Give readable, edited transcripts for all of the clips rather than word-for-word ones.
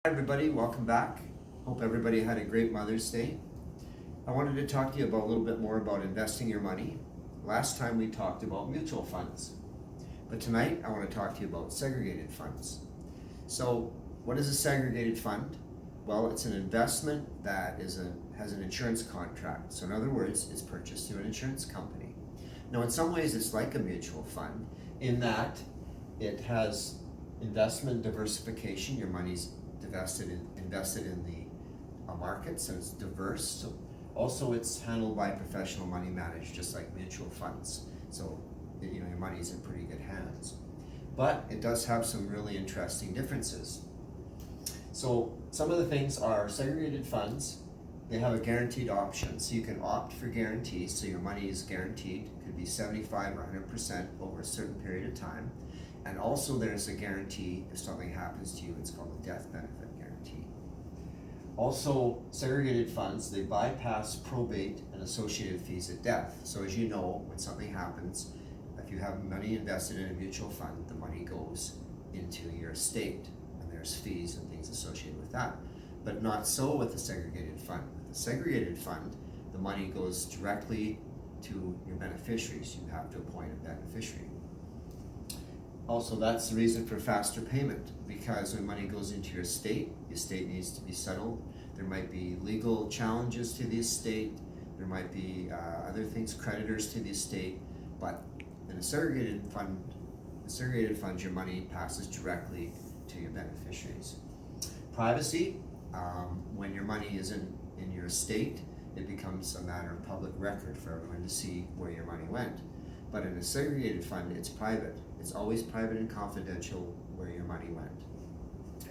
Hi everybody, welcome back. Hope everybody had a great Mother's Day. I wanted to talk to you about a little bit more about investing your money. Last time we talked about mutual funds, but tonight I want to talk to you about segregated funds. So what is a segregated fund? Well, it's an investment that has an insurance contract. So in other words, it's purchased through an insurance company. Now in some ways it's like a mutual fund in that it has investment diversification. Your money's invested in the markets, and it's diverse. So also it's handled by a professional money manager, just like mutual funds. So your money's in pretty good hands. But it does have some really interesting differences. So some of the things are segregated funds. They have a guaranteed option, so you can opt for guarantees. So your money is guaranteed. It could be 75 or 100% over a certain period of time. And also there's a guarantee if something happens to you. It's called a death benefit guarantee. Also, segregated funds, they bypass probate and associated fees at death. So as you know, when something happens, if you have money invested in a mutual fund, the money goes into your estate, and there's fees and things associated with that. But not so with the segregated fund. With the segregated fund, the money goes directly to your beneficiaries. You have to appoint a beneficiary. Also, that's the reason for faster payment, because when money goes into your estate, the estate needs to be settled. There might be legal challenges to the estate. There might be other things, creditors to the estate. But in a segregated fund, your money passes directly to your beneficiaries. Privacy, when your money is in your estate, it becomes a matter of public record for everyone to see where your money went. But in a segregated fund, it's private. It's always private and confidential where your money went.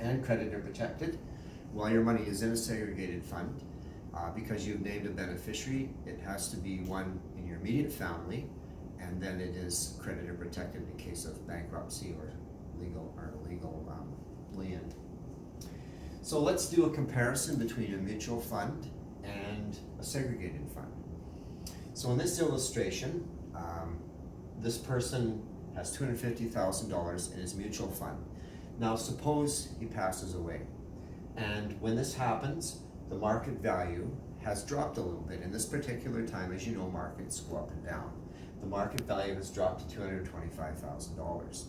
And creditor protected. While your money is in a segregated fund, because you've named a beneficiary, it has to be one in your immediate family, and then it is creditor protected in case of bankruptcy or legal lien. So let's do a comparison between a mutual fund and a segregated fund. So in this illustration, this person has $250,000 in his mutual fund. Now suppose he passes away, and when this happens, the market value has dropped a little bit. In this particular time, as you know, markets go up and down. The market value has dropped to $225,000.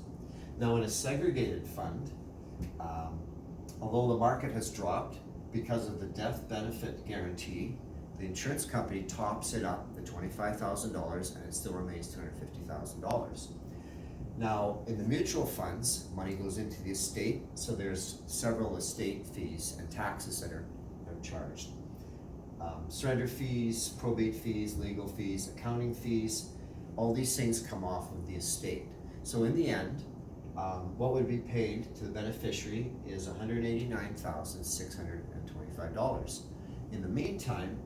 Now in a segregated fund, although the market has dropped because of the death benefit guarantee, the insurance company tops it up to $25,000, and it still remains $250,000. Now, in the mutual funds, money goes into the estate, so there's several estate fees and taxes that are charged. Surrender fees, probate fees, legal fees, accounting fees, all these things come off of the estate. So in the end, what would be paid to the beneficiary is $189,625. In the meantime,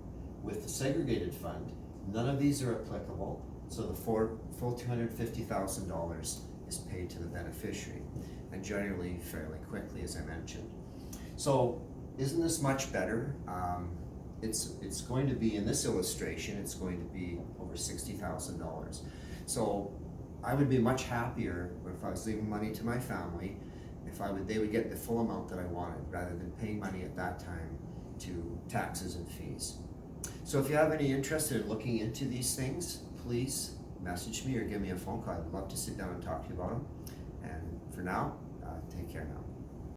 with the segregated fund, none of these are applicable, so the full $250,000 is paid to the beneficiary, and generally fairly quickly, as I mentioned. So isn't this much better? It's going to be, in this illustration, it's going to be over $60,000. So I would be much happier if I was leaving money to my family, they would get the full amount that I wanted, rather than paying money at that time to taxes and fees. So if you have any interest in looking into these things, please message me or give me a phone call. I'd love to sit down and talk to you about them. And for now, take care now.